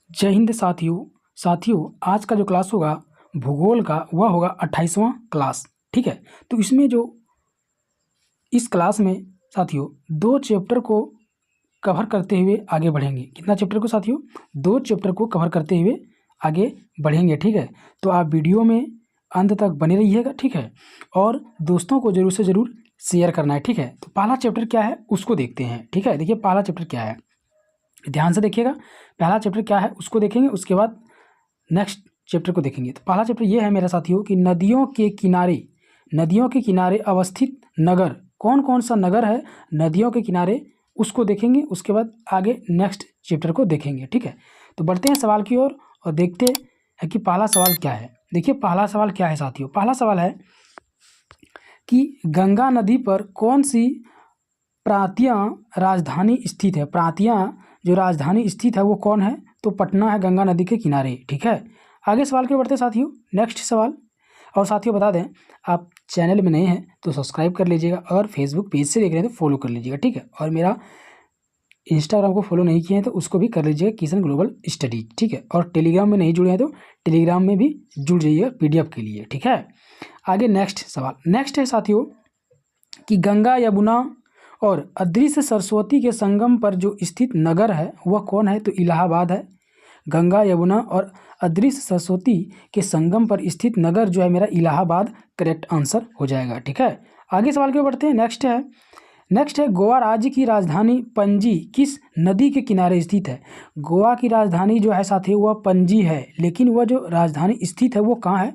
जय हिंद साथियों आज का जो क्लास होगा भूगोल का वह होगा 28वां क्लास। ठीक है, तो इसमें जो इस क्लास में साथियों 2 चैप्टर को कवर करते हुए आगे बढ़ेंगे। कितना चैप्टर को साथियों? 2 चैप्टर को कवर करते हुए आगे बढ़ेंगे। ठीक है, तो आप वीडियो में अंत तक बने रहिएगा। ठीक है, और दोस्तों को जरूर से ज़रूर शेयर करना है। ठीक है, तो पहला चैप्टर क्या है उसको देखते हैं। ठीक है, देखिए पहला चैप्टर क्या है, ध्यान से देखिएगा। पहला चैप्टर क्या है उसको देखेंगे, उसके बाद नेक्स्ट चैप्टर को देखेंगे। तो पहला चैप्टर ये है मेरा साथियों कि नदियों के किनारे अवस्थित नगर, कौन कौन सा नगर है नदियों के किनारे, उसको देखेंगे। उसके बाद आगे नेक्स्ट चैप्टर को देखेंगे। ठीक है, तो बढ़ते हैं सवाल की ओर और देखते हैं कि पहला सवाल क्या है। देखिए पहला सवाल क्या है साथियों, पहला सवाल है कि गंगा नदी पर कौन सी प्रांतीय राजधानी स्थित है। प्रांतीय जो राजधानी स्थित है वो कौन है? तो पटना है, गंगा नदी के किनारे। ठीक है, आगे सवाल के बढ़ते साथियों, नेक्स्ट सवाल। और साथियों बता दें, आप चैनल में नए हैं तो सब्सक्राइब कर लीजिएगा, और फेसबुक पेज से देख रहे हैं तो फॉलो कर लीजिएगा। ठीक है, और मेरा इंस्टाग्राम को फॉलो नहीं किए हैं तो उसको भी कर लीजिएगा, किशन ग्लोबल स्टडीज। ठीक है, और टेलीग्राम में नहीं जुड़े हैं तो टेलीग्राम में भी जुड़ जाइएगा PDF के लिए। ठीक है, आगे नेक्स्ट सवाल। नेक्स्ट है साथियों कि गंगा यमुना और अदृश्य सरस्वती के संगम पर जो स्थित नगर है वह कौन है? तो इलाहाबाद है। गंगा यमुना और अदृश्य सरस्वती के संगम पर स्थित नगर जो है मेरा इलाहाबाद करेक्ट आंसर हो जाएगा। ठीक है, आगे सवाल के बढ़ते हैं। नेक्स्ट है गोवा राज्य की राजधानी पणजी किस नदी के किनारे स्थित है? गोवा की राजधानी जो है साथियों वह पणजी है, लेकिन वह जो राजधानी स्थित है वो कहाँ है,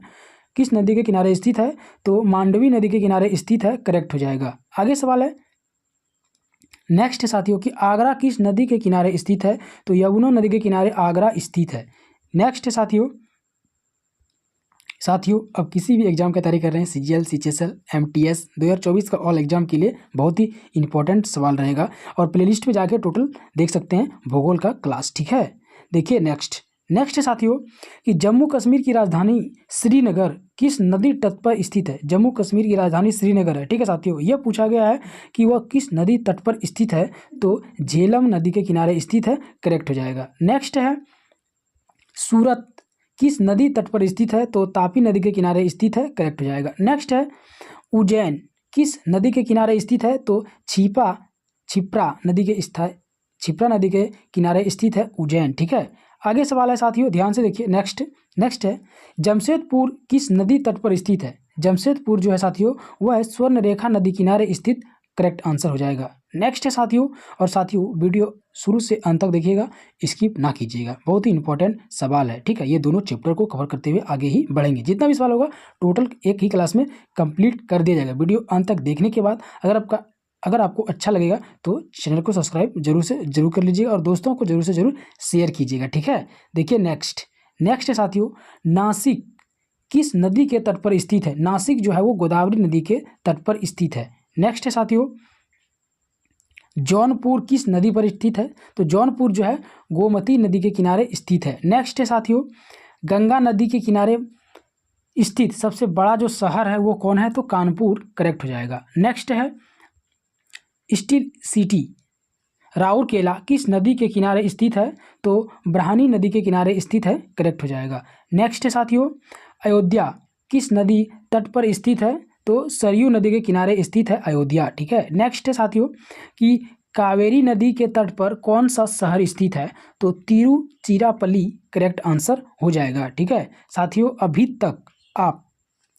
किस नदी के किनारे स्थित है? तो मांडवी नदी के किनारे स्थित है, करेक्ट हो जाएगा। आगे सवाल है नेक्स्ट साथियों कि आगरा किस नदी के किनारे स्थित है? तो यमुना नदी के किनारे आगरा स्थित है। नेक्स्ट साथियों अब किसी भी एग्जाम की तैयारी कर रहे हैं, CGL, CHSL, MTS 2024 का ऑल एग्जाम के लिए बहुत ही इंपॉर्टेंट सवाल रहेगा, और प्लेलिस्ट में जाके टोटल देख सकते हैं भूगोल का क्लास। ठीक है, देखिए नेक्स्ट साथियों कि जम्मू कश्मीर की राजधानी श्रीनगर किस नदी तट पर स्थित है? जम्मू कश्मीर की राजधानी श्रीनगर है। ठीक है साथियों, यह पूछा गया है कि वह किस नदी तट पर स्थित है? तो झेलम नदी के किनारे स्थित है, करेक्ट हो जाएगा। नेक्स्ट है सूरत किस नदी तट पर स्थित है? तो तापी नदी के किनारे स्थित है, करेक्ट हो जाएगा। नेक्स्ट है उज्जैन किस नदी के किनारे स्थित है? तो छिप्रा नदी के किनारे स्थित है उज्जैन। ठीक है, आगे सवाल है साथियों, ध्यान से देखिए। नेक्स्ट है जमशेदपुर किस नदी तट पर स्थित है? जमशेदपुर जो है साथियों वह है स्वर्ण रेखा नदी किनारे स्थित, करेक्ट आंसर हो जाएगा। नेक्स्ट है साथियों, और साथियों वीडियो शुरू से अंत तक देखिएगा, स्किप ना कीजिएगा, बहुत ही इंपॉर्टेंट सवाल है। ठीक है, ये दोनों चैप्टर को कवर करते हुए आगे ही बढ़ेंगे। जितना भी सवाल होगा टोटल एक ही क्लास में कंप्लीट कर दिया जाएगा। वीडियो अंत तक देखने के बाद अगर आपको अच्छा लगेगा तो चैनल को सब्सक्राइब जरूर से जरूर कर लीजिएगा, और दोस्तों को जरूर से जरूर शेयर कीजिएगा। ठीक है, देखिए नेक्स्ट है साथियों, नासिक किस नदी के तट पर स्थित है? नासिक जो है वो गोदावरी नदी के तट पर स्थित है। नेक्स्ट है साथियों जौनपुर किस नदी पर स्थित है? तो जौनपुर जो है गोमती नदी के किनारे स्थित है। नेक्स्ट है साथियों गंगा नदी के किनारे स्थित सबसे बड़ा जो शहर है वो कौन है? तो कानपुर, करेक्ट हो जाएगा। नेक्स्ट है स्टील सिटी राउरकेला किस नदी के किनारे स्थित है? तो ब्राह्मणी नदी के किनारे स्थित है, करेक्ट हो जाएगा। नेक्स्ट है साथियों अयोध्या किस नदी तट पर स्थित है? तो सरयू नदी के किनारे स्थित है अयोध्या। ठीक है, नेक्स्ट है साथियों कि कावेरी नदी के तट पर कौन सा शहर स्थित है? तो तिरुचिरापल्ली, करेक्ट आंसर हो जाएगा। ठीक है साथियों, अभी तक आप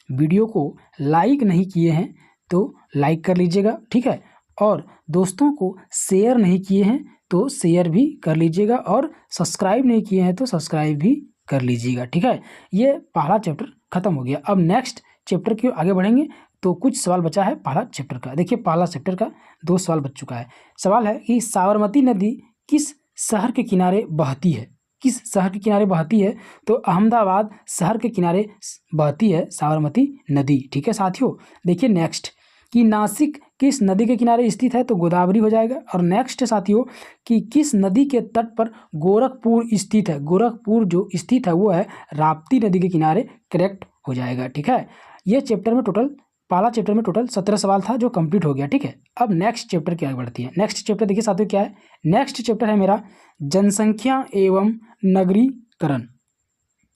वीडियो को लाइक नहीं किए हैं तो लाइक कर लीजिएगा। ठीक है, और दोस्तों को शेयर नहीं किए हैं तो शेयर भी कर लीजिएगा, और सब्सक्राइब नहीं किए हैं तो सब्सक्राइब भी कर लीजिएगा। ठीक है, ये पहला चैप्टर खत्म हो गया। अब नेक्स्ट चैप्टर की ओर आगे बढ़ेंगे, तो कुछ सवाल बचा है पहला चैप्टर का। देखिए पहला चैप्टर का 2 सवाल बच चुका है। सवाल है कि साबरमती नदी किस शहर के किनारे बहती है? किस शहर के किनारे बहती है? तो अहमदाबाद शहर के किनारे बहती है साबरमती नदी। ठीक है साथियों, देखिए नेक्स्ट कि नासिक किस नदी के किनारे स्थित है? तो गोदावरी हो जाएगा। और नेक्स्ट साथियों कि किस नदी के तट पर गोरखपुर स्थित है? गोरखपुर जो स्थित है वो है राप्ती नदी के किनारे, करेक्ट हो जाएगा। ठीक है, ये चैप्टर में टोटल पहला चैप्टर में टोटल 17 सवाल था जो कंप्लीट हो गया। ठीक है, अब नेक्स्ट चैप्टर की आगे बढ़ती है। नेक्स्ट चैप्टर देखिए साथियों क्या है, नेक्स्ट चैप्टर है मेरा जनसंख्या एवं नगरीकरण।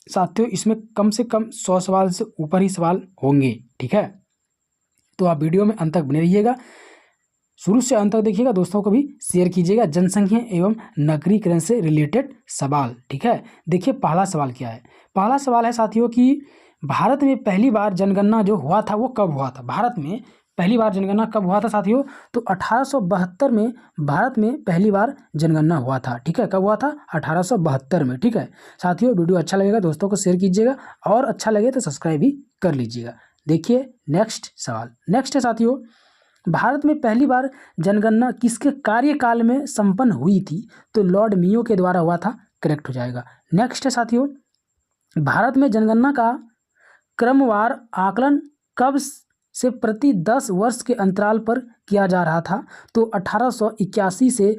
साथियों इसमें कम से कम 100 सवाल से ऊपर ही सवाल होंगे। ठीक है, तो आप वीडियो में अंत तक बने रहिएगा, शुरू से अंत तक देखिएगा, दोस्तों को भी शेयर कीजिएगा। जनसंख्या एवं नगरीकरण से रिलेटेड सवाल। ठीक है, देखिए पहला सवाल क्या है। पहला सवाल है साथियों कि भारत में पहली बार जनगणना जो हुआ था वो कब हुआ था। भारत में पहली बार जनगणना कब हुआ था साथियों, तो 1872 में भारत में पहली बार जनगणना हुआ था। ठीक है, कब हुआ था, 1872 में। ठीक है साथियों, वीडियो अच्छा लगेगा दोस्तों को शेयर कीजिएगा और अच्छा लगे तो सब्सक्राइब भी कर लीजिएगा। देखिए नेक्स्ट सवाल, नेक्स्ट है साथियों, भारत में पहली बार जनगणना किसके कार्यकाल में संपन्न हुई थी, तो लॉर्ड मियो के द्वारा हुआ था, करेक्ट हो जाएगा। नेक्स्ट है साथियों, भारत में जनगणना का क्रमवार आकलन कब से प्रति 10 वर्ष के अंतराल पर किया जा रहा था, तो 1881 से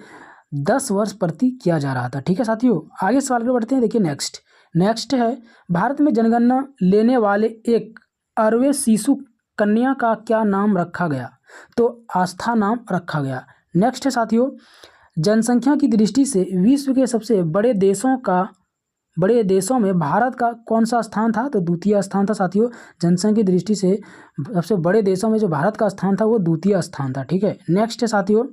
10 वर्ष प्रति किया जा रहा था। ठीक है साथियों, आगे सवाल पर बढ़ते हैं। देखिए नेक्स्ट है, भारत में जनगणना लेने वाले एक 8वें शिशु कन्या का क्या नाम रखा गया, तो आस्था नाम रखा गया। नेक्स्ट है साथियों, जनसंख्या की दृष्टि से विश्व के सबसे बड़े देशों में भारत का कौन सा स्थान था, तो द्वितीय स्थान था साथियों। जनसंख्या की दृष्टि से सबसे बड़े देशों में जो भारत का स्थान था वो द्वितीय स्थान था। ठीक है, नेक्स्ट है साथियों,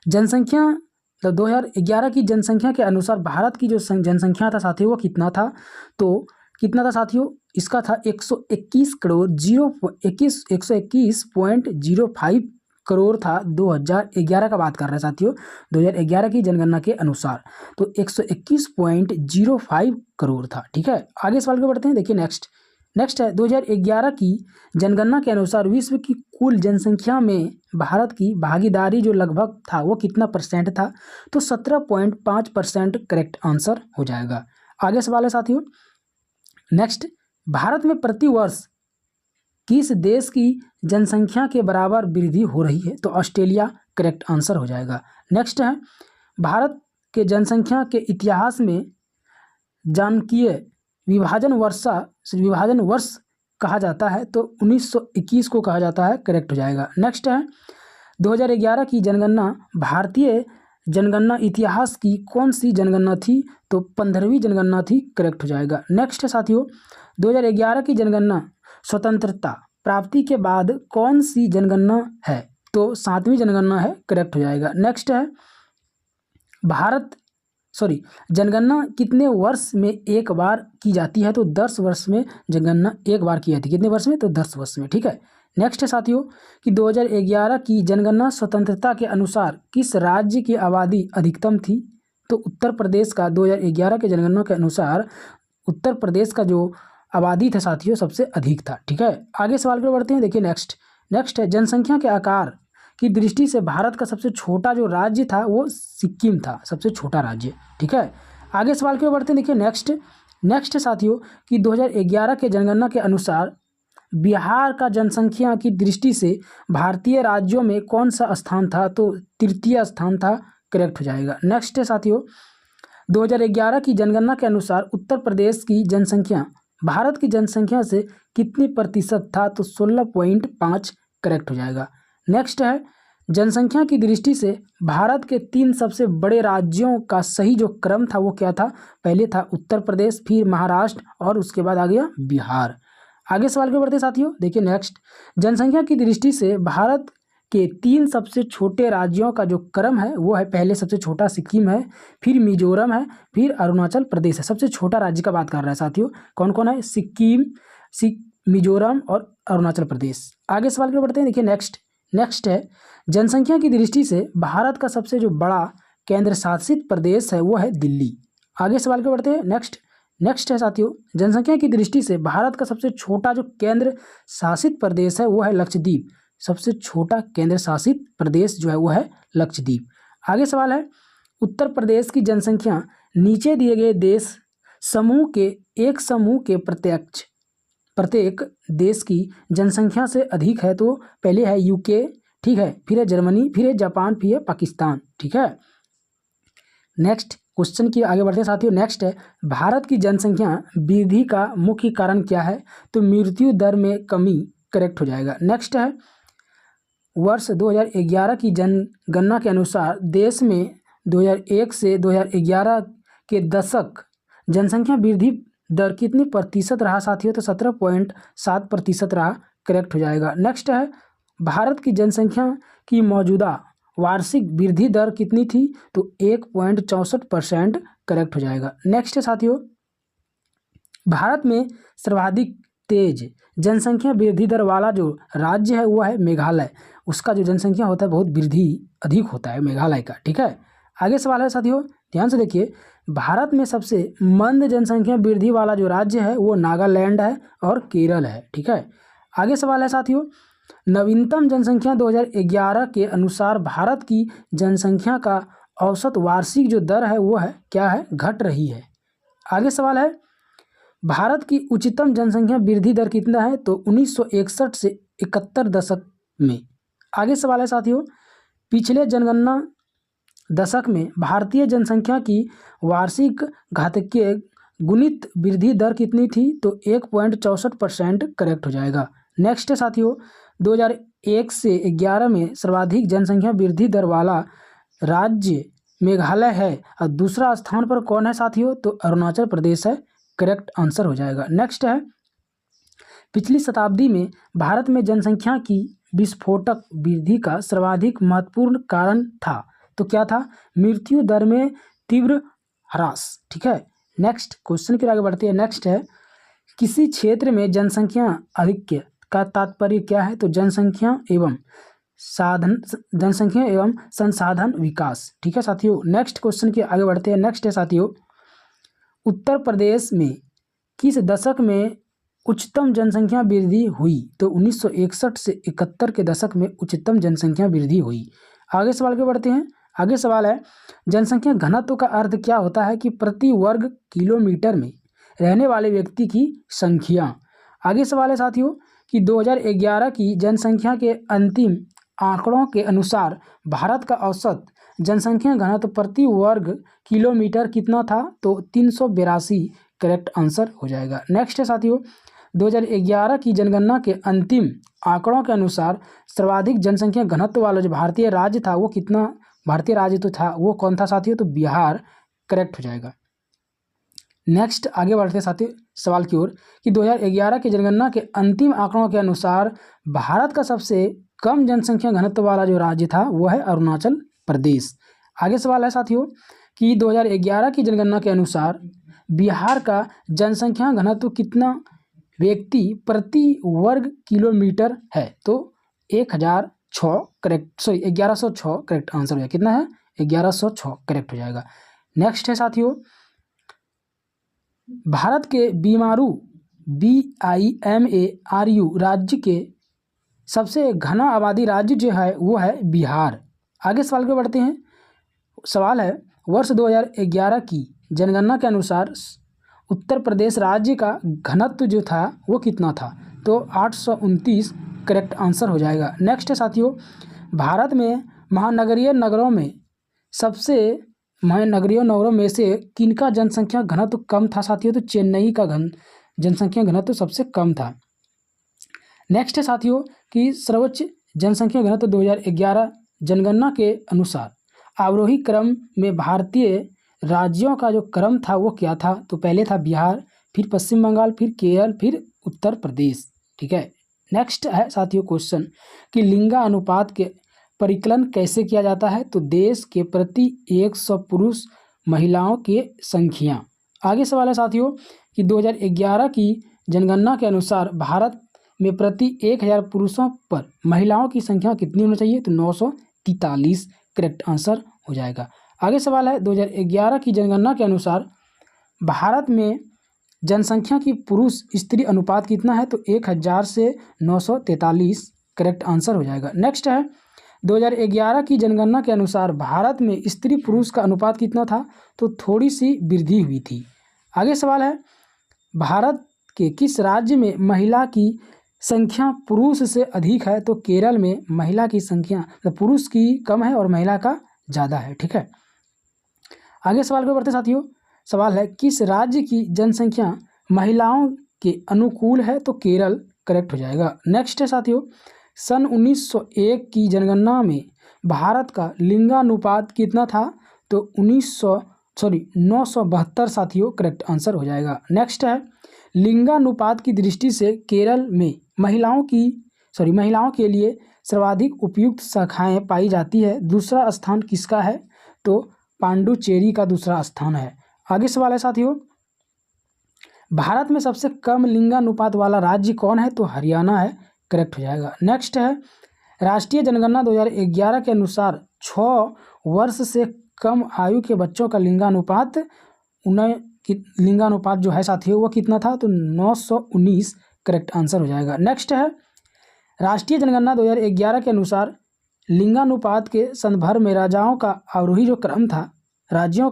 जनसंख्या 2011 की जनसंख्या के अनुसार भारत की जो जनसंख्या था साथियों वो कितना था, तो कितना था साथियों, इसका था 121.05 करोड़ था। 2011 का बात कर रहे हैं साथियों, 2011 की जनगणना के अनुसार तो 121.05 करोड़ था। ठीक है, आगे सवाल पे बढ़ते हैं। देखिए नेक्स्ट है, 2011 की जनगणना के अनुसार विश्व की कुल जनसंख्या में भारत की भागीदारी जो लगभग था वो कितना परसेंट था, तो 17.5% करेक्ट आंसर हो जाएगा। आगे सवाल है साथियों, नेक्स्ट, भारत में प्रति वर्ष किस देश की जनसंख्या के बराबर वृद्धि हो रही है, तो ऑस्ट्रेलिया करेक्ट आंसर हो जाएगा। नेक्स्ट है, भारत के जनसंख्या के इतिहास में जानकीय विभाजन वर्ष कहा जाता है, तो 1921 को कहा जाता है, करेक्ट हो जाएगा। नेक्स्ट है, 2011 की जनगणना भारतीय जनगणना इतिहास की कौन सी जनगणना थी, तो 15वीं जनगणना थी, करेक्ट हो जाएगा। नेक्स्ट है साथियों, 2011 की जनगणना स्वतंत्रता प्राप्ति के बाद कौन सी जनगणना है, तो 7वीं जनगणना है, करेक्ट हो जाएगा। नेक्स्ट है, जनगणना कितने वर्ष में एक बार की जाती है, तो 10 वर्ष में जनगणना एक बार की जाती है। कितने वर्ष में, तो 10 वर्ष में। ठीक है, नेक्स्ट है साथियों कि 2011 की जनगणना स्वतंत्रता के अनुसार किस राज्य की आबादी अधिकतम थी, तो उत्तर प्रदेश का 2011 के जनगणना के अनुसार उत्तर प्रदेश का जो आबादी था साथियों सबसे अधिक था। ठीक है, आगे सवाल पर बढ़ते हैं। देखिए नेक्स्ट है, जनसंख्या के आकार की दृष्टि से भारत का सबसे छोटा जो राज्य था वो सिक्किम था, सबसे छोटा राज्य। ठीक है, आगे सवाल पर बढ़ते हैं। देखिए नेक्स्ट है साथियों कि 2011 के जनगणना के अनुसार बिहार का जनसंख्या की दृष्टि से भारतीय राज्यों में कौन सा स्थान था, तो तृतीय स्थान था, करेक्ट हो जाएगा। नेक्स्ट है साथियों, 2011 की जनगणना के अनुसार उत्तर प्रदेश की जनसंख्या भारत की जनसंख्या से कितनी प्रतिशत था, तो 16.5, करेक्ट हो जाएगा। नेक्स्ट है, जनसंख्या की दृष्टि से भारत के 3 सबसे बड़े राज्यों का सही जो क्रम था वो क्या था, पहले था उत्तर प्रदेश, फिर महाराष्ट्र और उसके बाद आ गया बिहार। आगे सवाल पे बढ़ते साथियों। देखिए नेक्स्ट, जनसंख्या की दृष्टि से भारत के 3 सबसे छोटे राज्यों का जो क्रम है वो है, पहले सबसे छोटा सिक्किम है, फिर मिजोरम है, फिर अरुणाचल प्रदेश है। सबसे छोटा राज्य का बात कर रहा है साथियों, कौन कौन है, सिक्किम, मिजोरम और अरुणाचल प्रदेश। आगे सवाल पे बढ़ते हैं। देखिए नेक्स्ट है, जनसंख्या की दृष्टि से भारत का सबसे जो बड़ा केंद्र शासित प्रदेश है वो है दिल्ली। आगे सवाल पे बढ़ते हैं। नेक्स्ट है साथियों, जनसंख्या की दृष्टि से भारत का सबसे छोटा जो केंद्र शासित प्रदेश है वो है लक्षद्वीप। सबसे छोटा केंद्र शासित प्रदेश जो है वो है लक्षद्वीप। आगे सवाल है, उत्तर प्रदेश की जनसंख्या नीचे दिए गए देश समूह के प्रत्येक देश की जनसंख्या से अधिक है, तो पहले है यूके, ठीक है, फिर है जर्मनी, फिर है जापान, फिर है पाकिस्तान। ठीक है, नेक्स्ट क्वेश्चन की आगे बढ़ते हैं साथियों। नेक्स्ट है, भारत की जनसंख्या वृद्धि का मुख्य कारण क्या है, तो मृत्यु दर में कमी करेक्ट हो जाएगा। नेक्स्ट है वर्ष 2011 की जनगणना के अनुसार देश में 2001 से 2011 के दशक जनसंख्या वृद्धि दर कितनी प्रतिशत रहा साथियों? तो 17.7% रहा, करेक्ट हो जाएगा। नेक्स्ट है भारत की जनसंख्या की मौजूदा वार्षिक वृद्धि दर कितनी थी? तो 1.64%, करेक्ट हो जाएगा। नेक्स्ट है साथियों भारत में सर्वाधिक तेज जनसंख्या वृद्धि दर वाला जो राज्य है वो है मेघालय। उसका जो जनसंख्या होता है बहुत वृद्धि अधिक होता है मेघालय का, ठीक है। आगे सवाल है साथियों, ध्यान से देखिए, भारत में सबसे मंद जनसंख्या वृद्धि वाला जो राज्य है वो नागालैंड है और केरल है, ठीक है। आगे सवाल है साथियों, नवीनतम जनसंख्या 2011 के अनुसार भारत की जनसंख्या का औसत वार्षिक जो दर है वो है क्या है? घट रही है। आगे सवाल है भारत की उच्चतम जनसंख्या वृद्धि दर कितना है? तो 1961 से 71 दशक में। आगे सवाल है साथियों, पिछले जनगणना दशक में भारतीय जनसंख्या की वार्षिक घातीय गुणित वृद्धि दर कितनी थी? तो 1.64%, करेक्ट हो जाएगा। नेक्स्ट है साथियों 2001 से 11 में सर्वाधिक जनसंख्या वृद्धि दर वाला राज्य मेघालय है और दूसरा स्थान पर कौन है साथियों? तो अरुणाचल प्रदेश है, करेक्ट आंसर हो जाएगा। नेक्स्ट है पिछली शताब्दी में भारत में जनसंख्या की विस्फोटक वृद्धि का सर्वाधिक महत्वपूर्ण कारण था, तो क्या था? मृत्यु दर में तीव्र ह्रास, ठीक है। नेक्स्ट क्वेश्चन की आगे बढ़ते हैं। नेक्स्ट है किसी क्षेत्र में जनसंख्या आधिक्य का तात्पर्य क्या है? तो जनसंख्या एवं संसाधन विकास, ठीक है साथियों। नेक्स्ट क्वेश्चन की आगे बढ़ते हैं। नेक्स्ट है साथियों उत्तर प्रदेश में किस दशक में उच्चतम जनसंख्या वृद्धि हुई? तो 1961 से 71 के दशक में उच्चतम जनसंख्या वृद्धि हुई। आगे सवाल के बढ़ते हैं। आगे सवाल है जनसंख्या घनत्व का अर्थ क्या होता है? कि प्रति वर्ग किलोमीटर में रहने वाले व्यक्ति की संख्या। आगे सवाल है साथियों कि 2011 की जनसंख्या के अंतिम आंकड़ों के अनुसार भारत का औसत जनसंख्या घनत्व प्रति वर्ग किलोमीटर कितना था? तो 382, करेक्ट आंसर हो जाएगा। नेक्स्ट है साथियों 2011 की जनगणना के अंतिम आंकड़ों के अनुसार सर्वाधिक जनसंख्या घनत्व वाला जो भारतीय राज्य था वो कितना? भारतीय राज्य तो था वो कौन था साथियों? तो बिहार, करेक्ट हो जाएगा। नेक्स्ट आगे बढ़ते साथियों सवाल की ओर कि 2011 की जनगणना के अंतिम आंकड़ों के अनुसार भारत का सबसे कम जनसंख्या घनत्व वाला जो राज्य था वो है अरुणाचल प्रदेश। आगे सवाल है साथियों कि 2011 की जनगणना के अनुसार बिहार का जनसंख्या घनत्व कितना व्यक्ति प्रति वर्ग किलोमीटर है? तो 1006, करेक्ट, सॉरी 1106, करेक्ट आंसर हो जाएगा। कितना है? 1106, करेक्ट हो जाएगा। नेक्स्ट है साथियों भारत के BIMARU राज्य के सबसे घना आबादी राज्य जो है वो है बिहार। आगे सवाल पे बढ़ते हैं। सवाल है वर्ष 2011 की जनगणना के अनुसार उत्तर प्रदेश राज्य का घनत्व जो था वो कितना था? तो 829, करेक्ट आंसर हो जाएगा। नेक्स्ट है साथियों भारत में महानगरीय नगरों में से किनका जनसंख्या घनत्व कम था साथियों? तो चेन्नई का जनसंख्या घनत्व सबसे कम था। नेक्स्ट है साथियों कि सर्वोच्च जनसंख्या घनत्व 2011 जनगणना के अनुसार आरोही क्रम में भारतीय राज्यों का जो क्रम था वो क्या था? तो पहले था बिहार, फिर पश्चिम बंगाल, फिर केरल, फिर उत्तर प्रदेश, ठीक है। नेक्स्ट है साथियों क्वेश्चन कि लिंगानुपात के परिकलन कैसे किया जाता है? तो देश के प्रति 100 पुरुष महिलाओं की संख्या। आगे सवाल है साथियों कि 2011 की जनगणना के अनुसार भारत में प्रति 1000 पुरुषों पर महिलाओं की संख्या कितनी होनी चाहिए? तो 943, करेक्ट आंसर हो जाएगा। आगे सवाल है 2011 की जनगणना के अनुसार भारत में जनसंख्या की पुरुष स्त्री अनुपात कितना है? तो 1000 से 943, करेक्ट आंसर हो जाएगा। नेक्स्ट है 2011 की जनगणना के अनुसार भारत में स्त्री पुरुष का अनुपात कितना था? तो थोड़ी सी वृद्धि हुई थी। आगे सवाल है भारत के किस राज्य में महिला की संख्या पुरुष से अधिक है? तो केरल में महिला की संख्या पुरुष की कम है और महिला का ज़्यादा है, ठीक है। आगे सवाल पे बढ़ते साथियों। सवाल है किस राज्य की जनसंख्या महिलाओं के अनुकूल है? तो केरल, करेक्ट हो जाएगा। नेक्स्ट है साथियों, सन 1901 की जनगणना में भारत का लिंगानुपात कितना था? तो 972 साथियों, करेक्ट आंसर हो जाएगा। नेक्स्ट है, लिंगानुपात की दृष्टि से केरल में महिलाओं के लिए सर्वाधिक उपयुक्त शाखाएं पाई जाती है, दूसरा स्थान किसका है? तो पांडुचेरी का दूसरा स्थान है। आगे सवाल है साथियों, भारत में सबसे कम लिंगानुपात वाला राज्य कौन है? तो हरियाणा है, करेक्ट हो जाएगा। नेक्स्ट है, राष्ट्रीय जनगणना 2011 के अनुसार 6 वर्ष से कम आयु के बच्चों का लिंगानुपात जो है साथियों वो कितना था? तो 919, करेक्ट आंसर हो जाएगा। नेक्स्ट है, राष्ट्रीय जनगणना 2011 के अनुसार लिंगानुपात के संदर्भ में राज्यों का जो आरोही क्रम था साथियों,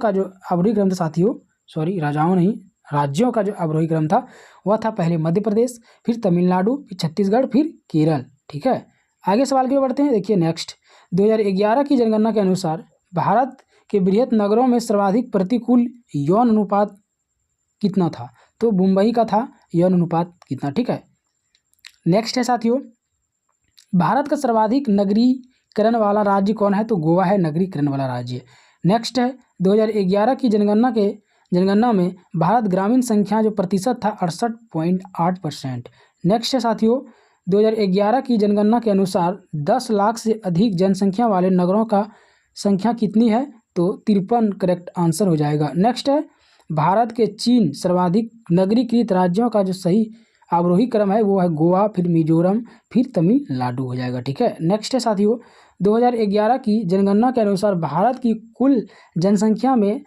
राज्यों का जो आरोही क्रम था वह था पहले मध्य प्रदेश, फिर तमिलनाडु, फिर छत्तीसगढ़, फिर केरल। ठीक है, आगे सवाल की ओर बढ़ते हैं। देखिए नेक्स्ट, 2011 की जनगणना के अनुसार भारत के बृहत नगरों में सर्वाधिक प्रतिकूल यौन अनुपात कितना था? तो मुंबई का था यौन अनुपात कितना। ठीक है, नेक्स्ट है साथियों, भारत का सर्वाधिक नगरीकरण वाला राज्य कौन है? तो गोवा है नगरीकरण वाला राज्य। नेक्स्ट है, 2011 की जनगणना में भारत ग्रामीण संख्या जो प्रतिशत था 68.8%। नेक्स्ट है साथियों, 2011 की जनगणना के अनुसार 10 लाख से अधिक जनसंख्या वाले नगरों का संख्या कितनी है? तो 53, करेक्ट आंसर हो जाएगा। नेक्स्ट है, भारत के चीन सर्वाधिक नगरीकृत राज्यों का जो सही आरोही क्रम है वो है गोवा, फिर मिजोरम, फिर तमिलनाडु हो जाएगा। ठीक है, नेक्स्ट है साथियों, 2011 की जनगणना के अनुसार भारत की कुल जनसंख्या में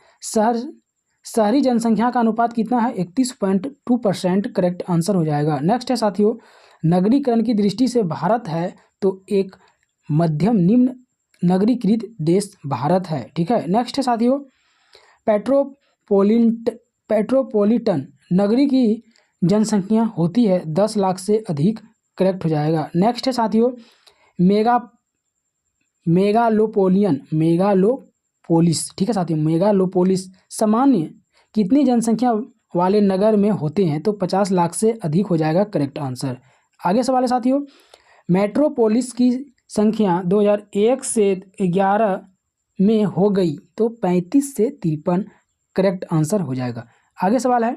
शहरी जनसंख्या का अनुपात कितना है? 31.2%, करेक्ट आंसर हो जाएगा। नेक्स्ट है साथियों, नगरीकरण की दृष्टि से भारत है तो एक मध्यम निम्न नगरीकृत देश भारत है। ठीक है, नेक्स्ट है साथियों, पेट्रोपोलिटन नगरी की जनसंख्या होती है 10 लाख से अधिक, करेक्ट हो जाएगा। नेक्स्ट है साथियों, मेगालोपोलिस। ठीक है साथियों, मेगालोपोलिस सामान्य कितनी जनसंख्या वाले नगर में होते हैं? तो 50 लाख से अधिक हो जाएगा, करेक्ट आंसर। आगे सवाल है साथियों, मेट्रोपोलिस की संख्या 2001 से 11 में हो गई तो 35 से 53, करेक्ट आंसर हो जाएगा। आगे सवाल है,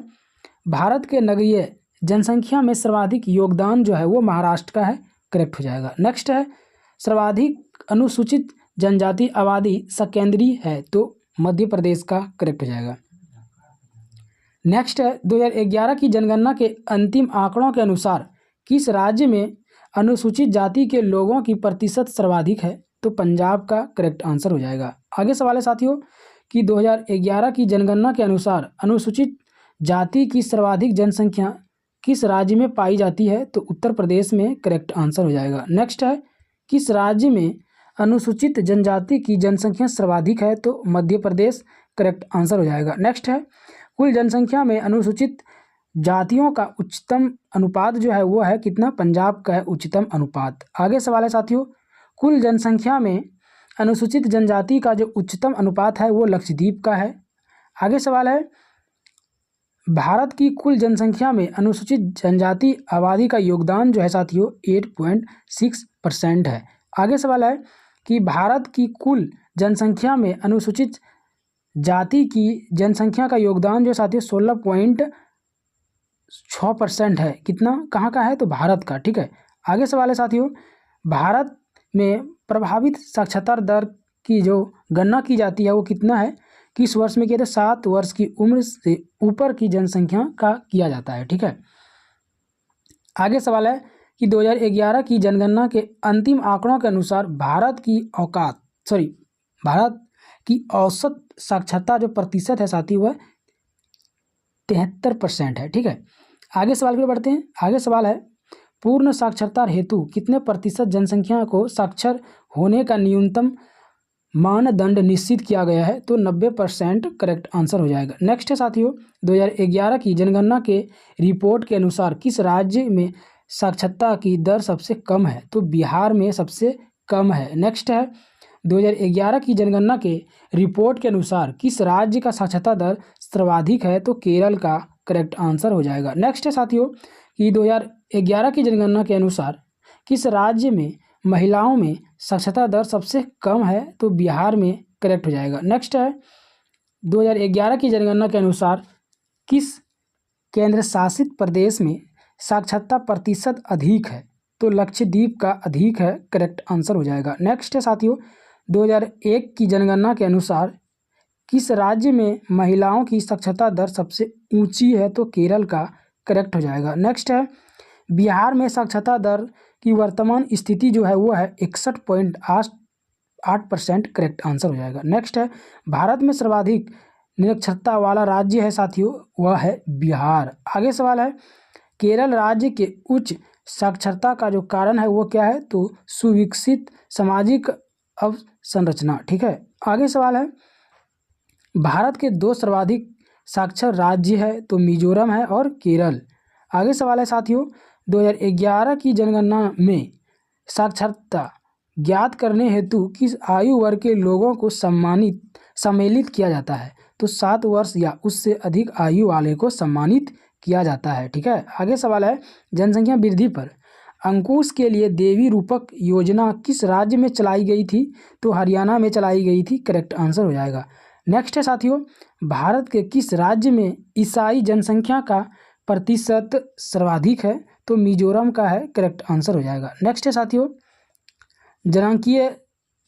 भारत के नगरीय जनसंख्या में सर्वाधिक योगदान जो है वो महाराष्ट्र का है, करेक्ट हो जाएगा। नेक्स्ट है, सर्वाधिक अनुसूचित जनजाति आबादी सकेंद्री है तो मध्य प्रदेश का, करेक्ट हो जाएगा। नेक्स्ट है, 2011 की जनगणना के अंतिम आंकड़ों के अनुसार किस राज्य में अनुसूचित जाति के लोगों की प्रतिशत सर्वाधिक है? तो पंजाब का, करेक्ट आंसर हो जाएगा। आगे सवाल है साथियों कि 2011 की जनगणना के अनुसार अनुसूचित जाति की सर्वाधिक जनसंख्या किस राज्य में पाई जाती है? तो उत्तर प्रदेश में, करेक्ट आंसर हो जाएगा। नेक्स्ट है, किस राज्य में अनुसूचित जनजाति की जनसंख्या सर्वाधिक है? तो मध्य प्रदेश, करेक्ट आंसर हो जाएगा। नेक्स्ट है, कुल जनसंख्या में अनुसूचित जातियों का उच्चतम अनुपात जो है वो है कितना? पंजाब का है उच्चतम अनुपात। आगे सवाल है साथियों, कुल जनसंख्या में अनुसूचित जनजाति का जो उच्चतम अनुपात है वो लक्षद्वीप का है। आगे सवाल है, भारत की कुल जनसंख्या में अनुसूचित जनजाति आबादी का योगदान जो है साथियों 8.6% है। आगे सवाल है कि भारत की कुल जनसंख्या में अनुसूचित जाति की जनसंख्या का योगदान जो साथियों 16.6% है। कितना, कहाँ का है? तो भारत का। ठीक है, आगे सवाल है साथियों, भारत में प्रभावित साक्षरता दर की जो गणना की जाती है वो कितना है? किस वर्ष में किया था? 7 वर्ष की उम्र से ऊपर की जनसंख्या का किया जाता है। ठीक है, आगे सवाल है कि 2011 की जनगणना के अंतिम आंकड़ों के अनुसार भारत की औसत साक्षरता जो प्रतिशत है साथी वह 73% है। ठीक है, आगे सवाल की ओर बढ़ते हैं। आगे सवाल है, पूर्ण साक्षरता हेतु कितने प्रतिशत जनसंख्या को साक्षर होने का न्यूनतम मानदंड निश्चित किया गया है? तो 90%, करेक्ट आंसर हो जाएगा। नेक्स्ट है साथियों, 2011 की जनगणना के रिपोर्ट के अनुसार किस राज्य में साक्षरता की दर सबसे कम है? तो बिहार में सबसे कम है। नेक्स्ट है, 2011 की जनगणना के रिपोर्ट के अनुसार किस राज्य का साक्षरता दर सर्वाधिक है? तो केरल का, करेक्ट आंसर हो जाएगा। नेक्स्ट है साथियों कि 2011 की जनगणना के अनुसार किस राज्य में महिलाओं में साक्षरता दर सबसे कम है? तो बिहार में करेक्ट हो जाएगा। नेक्स्ट है 2011 की जनगणना के अनुसार किस केंद्र शासित प्रदेश में साक्षरता प्रतिशत अधिक है? तो लक्षद्वीप का अधिक है, करेक्ट आंसर हो जाएगा। नेक्स्ट है साथियों 2001 की जनगणना के अनुसार किस राज्य में महिलाओं की साक्षरता दर सबसे ऊंची है? तो केरल का करेक्ट हो जाएगा। नेक्स्ट है बिहार में साक्षरता दर की वर्तमान स्थिति जो है वो है 61.8%, करेक्ट आंसर हो जाएगा। नेक्स्ट है भारत में सर्वाधिक निरक्षरता वाला राज्य है साथियों, वह है बिहार। आगे सवाल है केरल राज्य के उच्च साक्षरता का जो कारण है वो क्या है? तो सुविकसित सामाजिक अवसंरचना। ठीक है, आगे सवाल है भारत के 2 सर्वाधिक साक्षर राज्य है? तो मिजोरम है और केरल। आगे सवाल है साथियों 2011 की जनगणना में साक्षरता ज्ञात करने हेतु किस आयु वर्ग के लोगों को सम्मिलित किया जाता है? तो 7 वर्ष या उससे अधिक आयु वाले को सम्मानित किया जाता है। ठीक है, आगे सवाल है जनसंख्या वृद्धि पर अंकुश के लिए देवी रूपक योजना किस राज्य में चलाई गई थी? तो हरियाणा में चलाई गई थी, करेक्ट आंसर हो जाएगा। नेक्स्ट है साथियों भारत के किस राज्य में ईसाई जनसंख्या का प्रतिशत सर्वाधिक है? तो मिजोरम का है, करेक्ट आंसर हो जाएगा। नेक्स्ट है साथियों जनांकीय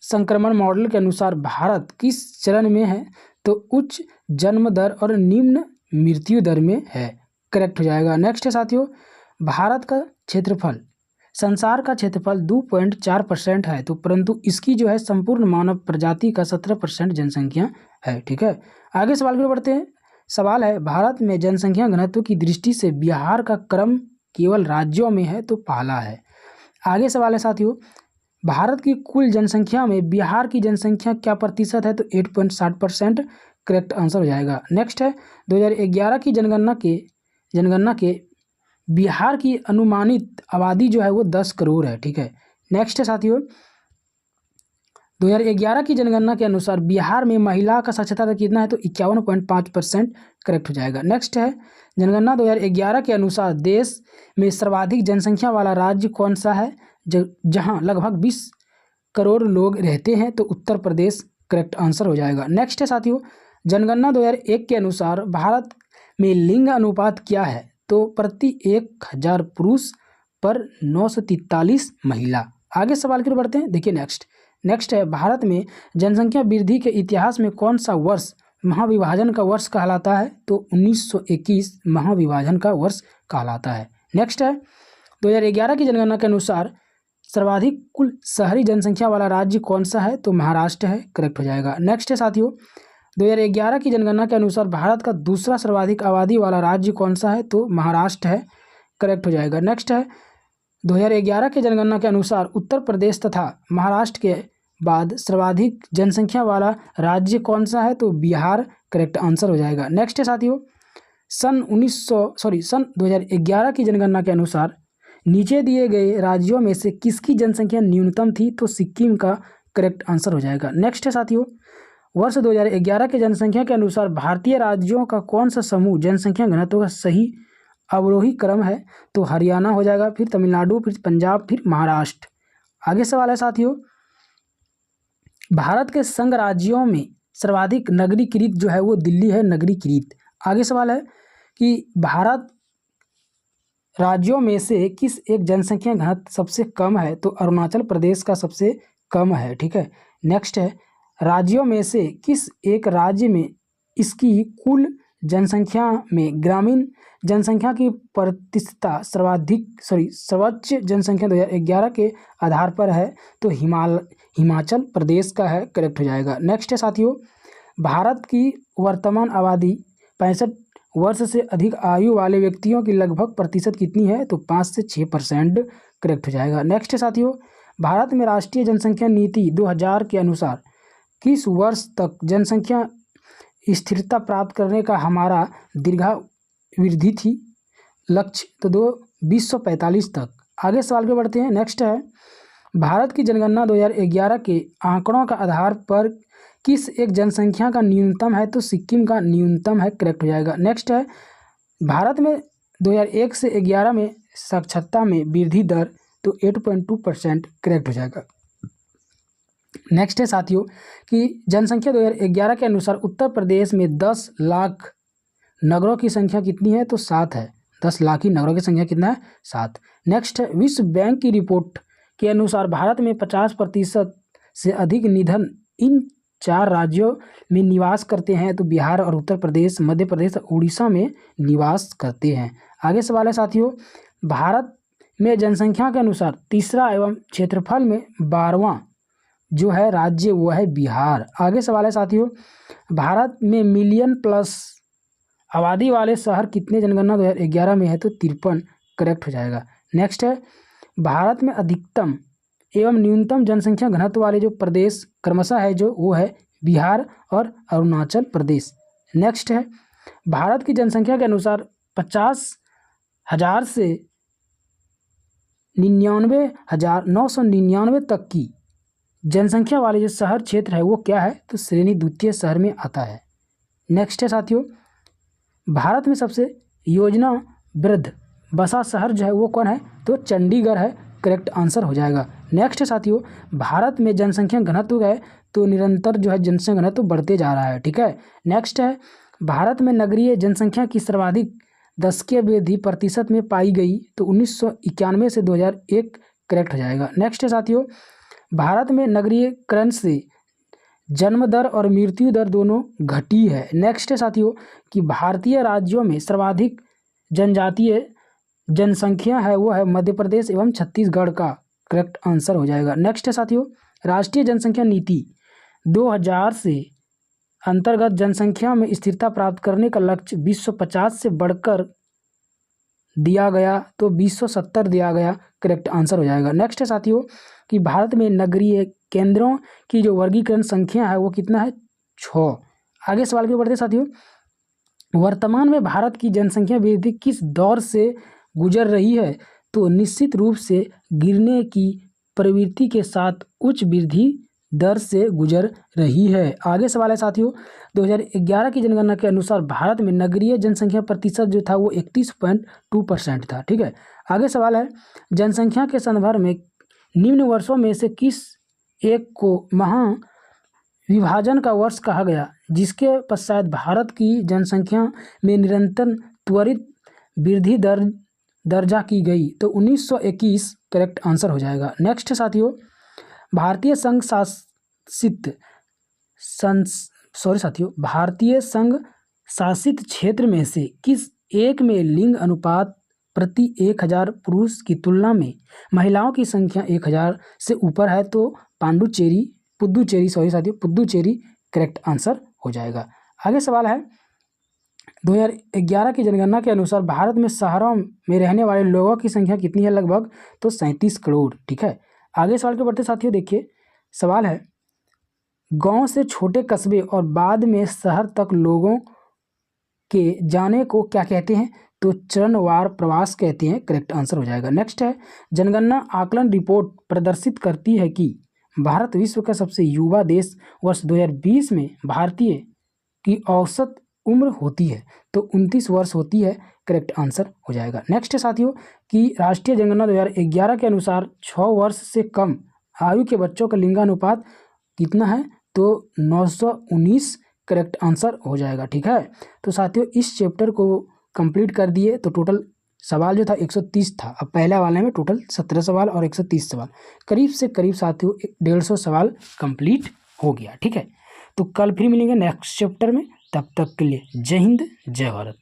संक्रमण मॉडल के अनुसार भारत किस चरण में है? तो उच्च जन्म दर और निम्न मृत्यु दर में है, करेक्ट हो जाएगा। नेक्स्ट है साथियों भारत का क्षेत्रफल संसार का क्षेत्रफल 2.4% है, तो परंतु इसकी जो है संपूर्ण मानव प्रजाति का 17% जनसंख्या है। ठीक है, आगे सवाल की ओर बढ़ते हैं। सवाल है भारत में जनसंख्या घनत्व की दृष्टि से बिहार का क्रम केवल राज्यों में है? तो पहला है। आगे सवाल है साथियों भारत की कुल जनसंख्या में बिहार की जनसंख्या क्या प्रतिशत है? तो 8.60%, करेक्ट आंसर हो जाएगा। नेक्स्ट है 2011 की जनगणना के बिहार की अनुमानित आबादी जो है वो 10 करोड़ है। ठीक है, नेक्स्ट है साथियों 2011 की जनगणना के अनुसार बिहार में महिला का साक्षरता दर कितना है? तो 51.5%, करेक्ट हो जाएगा। नेक्स्ट है जनगणना 2011 के अनुसार देश में सर्वाधिक जनसंख्या वाला राज्य कौन सा है? जहां लगभग 20 करोड़ लोग रहते हैं? तो उत्तर प्रदेश, करेक्ट आंसर हो जाएगा। नेक्स्ट है साथियों जनगणना 2001 के अनुसार भारत में लिंग अनुपात क्या है? तो प्रति 1000 पुरुष पर 943 महिला। आगे सवाल की ओर बढ़ते हैं। देखिए नेक्स्ट है भारत में जनसंख्या वृद्धि के इतिहास में कौन सा वर्ष महाविभाजन का वर्ष कहलाता है? तो 1921 महाविभाजन का वर्ष कहलाता है। नेक्स्ट है 2011 की जनगणना के अनुसार सर्वाधिक कुल शहरी जनसंख्या वाला राज्य कौन सा है? तो महाराष्ट्र है, करेक्ट हो जाएगा। नेक्स्ट है साथियों 2011 की जनगणना के अनुसार भारत का दूसरा सर्वाधिक आबादी वाला राज्य कौन सा है? तो महाराष्ट्र है, करेक्ट हो जाएगा। नेक्स्ट है 2011 की जनगणना के अनुसार उत्तर प्रदेश तथा महाराष्ट्र के बाद सर्वाधिक जनसंख्या वाला राज्य कौन सा है? तो बिहार, करेक्ट आंसर हो जाएगा। नेक्स्ट है साथियों सन 2011 की जनगणना के अनुसार नीचे दिए गए राज्यों में से किसकी जनसंख्या न्यूनतम थी? तो सिक्किम का, करेक्ट आंसर हो जाएगा। नेक्स्ट है साथियों वर्ष 2011 के जनसंख्या के अनुसार भारतीय राज्यों का कौन सा समूह जनसंख्या घनत्व का सही अवरोही क्रम है? तो हरियाणा हो जाएगा, फिर तमिलनाडु, फिर पंजाब, फिर महाराष्ट्र। आगे सवाल है साथियों भारत के संघ राज्यों में सर्वाधिक नगरीकृत जो है वो दिल्ली है, नगरीकृत। आगे सवाल है कि भारत राज्यों में से किस एक जनसंख्या घनत्व सबसे कम है? तो अरुणाचल प्रदेश का सबसे कम है। ठीक है, नेक्स्ट है राज्यों में से किस एक राज्य में इसकी कुल जनसंख्या में ग्रामीण जनसंख्या की प्रतिशतता सर्वोच्च जनसंख्या 2011 के आधार पर है? तो हिमाचल प्रदेश का है, करेक्ट हो जाएगा। नेक्स्ट है साथियों भारत की वर्तमान आबादी 65 वर्ष से अधिक आयु वाले व्यक्तियों की लगभग प्रतिशत कितनी है? तो 5 से 6%, करेक्ट हो जाएगा। नेक्स्ट है साथियों भारत में राष्ट्रीय जनसंख्या नीति 2000 के अनुसार किस वर्ष तक जनसंख्या स्थिरता प्राप्त करने का हमारा दीर्घावधि थी लक्ष्य? तो 2045 तक। आगे सवाल पे बढ़ते हैं। नेक्स्ट है भारत की जनगणना 2011 के आंकड़ों का आधार पर किस एक जनसंख्या का न्यूनतम है? तो सिक्किम का न्यूनतम है, करेक्ट हो जाएगा। नेक्स्ट है भारत में 2001 से 11 में साक्षरता में वृद्धि दर तो 8.2% करेक्ट हो जाएगा। नेक्स्ट है साथियों कि जनसंख्या 2011 के अनुसार उत्तर प्रदेश में 10 लाख नगरों की संख्या कितनी है तो 7 है। 10 लाख ही नगरों की संख्या कितना है 7। नेक्स्ट है विश्व बैंक की रिपोर्ट के अनुसार भारत में 50% से अधिक निधन इन 4 राज्यों में निवास करते हैं तो बिहार और उत्तर प्रदेश, मध्य प्रदेश और उड़ीसा में निवास करते हैं। आगे सवाल है साथियों, भारत में जनसंख्या के अनुसार तीसरा एवं क्षेत्रफल में 12वां जो है राज्य वो है बिहार। आगे सवाल है साथियों, भारत में मिलियन प्लस आबादी वाले शहर कितने जनगणना 2011 में है तो 53 करेक्ट हो जाएगा। नेक्स्ट है भारत में अधिकतम एवं न्यूनतम जनसंख्या घनत्व वाले जो प्रदेश क्रमशः है जो वो है बिहार और अरुणाचल प्रदेश। नेक्स्ट है भारत की जनसंख्या के अनुसार 50,000 से 99,999 तक की जनसंख्या वाले जो शहर क्षेत्र है वो क्या है तो श्रेणी द्वितीय शहर में आता है। नेक्स्ट है साथियों, भारत में सबसे योजनाबद्ध बसा शहर जो है वो कौन है तो चंडीगढ़ है, करेक्ट आंसर हो जाएगा। नेक्स्ट है साथियों, भारत में जनसंख्या घनत्व है तो निरंतर जो है जनसंख्या घनत्व बढ़ते जा रहा है, ठीक है। नेक्स्ट है भारत में नगरीय जनसंख्या की सर्वाधिक दशकीय वृद्धि प्रतिशत में पाई गई तो 1991 से 2001 करेक्ट हो जाएगा। नेक्स्ट है साथियों, भारत में नगरीयकरण से जन्म दर और मृत्यु दर दोनों घटी है। नेक्स्ट है साथियों कि भारतीय राज्यों में सर्वाधिक जनजातीय जनसंख्या है वो है मध्य प्रदेश एवं छत्तीसगढ़ का, करेक्ट आंसर हो जाएगा। नेक्स्ट है साथियों, राष्ट्रीय जनसंख्या नीति 2000 से अंतर्गत जनसंख्या में स्थिरता प्राप्त करने का लक्ष्य 250 से बढ़कर दिया गया तो 270 दिया गया, करेक्ट आंसर हो जाएगा। नेक्स्ट है साथियों कि भारत में नगरीय केंद्रों की जो वर्गीकरण संख्या है वो कितना है 6। आगे सवाल की ओर बढ़ते साथियों, वर्तमान में भारत की जनसंख्या वृद्धि किस दौर से गुजर रही है तो निश्चित रूप से गिरने की प्रवृत्ति के साथ उच्च वृद्धि दर से गुजर रही है। आगे सवाल है साथियों, 2011 की जनगणना के अनुसार भारत में नगरीय जनसंख्या प्रतिशत जो था वो 31.2% था, ठीक है। आगे सवाल है, जनसंख्या के संदर्भ में निम्न वर्षों में से किस एक को महाविभाजन का वर्ष कहा गया जिसके पश्चात भारत की जनसंख्या में निरंतर त्वरित वृद्धि दर्जा की गई तो 1921 करेक्ट आंसर हो जाएगा। नेक्स्ट साथियों, भारतीय संघ शासित क्षेत्र में से किस एक में लिंग अनुपात प्रति 1000 पुरुष की तुलना में महिलाओं की संख्या 1000 से ऊपर है तो पुदुचेरी करेक्ट आंसर हो जाएगा। आगे सवाल है, 2011 की जनगणना के अनुसार भारत में शहरों में रहने वाले लोगों की संख्या कितनी है लगभग तो 37 करोड़, ठीक है। आगे सवाल के बढ़ते साथियों देखिए, सवाल है गांव से छोटे कस्बे और बाद में शहर तक लोगों के जाने को क्या कहते हैं तो चरणवार प्रवास कहते हैं, करेक्ट आंसर हो जाएगा। नेक्स्ट है, जनगणना आकलन रिपोर्ट प्रदर्शित करती है कि भारत विश्व का सबसे युवा देश वर्ष 2020 में भारतीय की औसत उम्र होती है तो 29 वर्ष होती है, करेक्ट आंसर हो जाएगा। नेक्स्ट है साथियों कि राष्ट्रीय जनगणना 2011 के अनुसार 6 वर्ष से कम आयु के बच्चों का लिंगानुपात कितना है तो 919, करेक्ट आंसर हो जाएगा, ठीक है। तो साथियों इस चैप्टर को कंप्लीट कर दिए तो टोटल सवाल जो था 130 था, अब पहला वाले में टोटल 17 सवाल और 130 सवाल, करीब से करीब साथियों 150 सवाल कंप्लीट हो गया, ठीक है। तो कल फिर मिलेंगे नेक्स्ट चैप्टर में, तब तक के लिए जय हिंद जय भारत।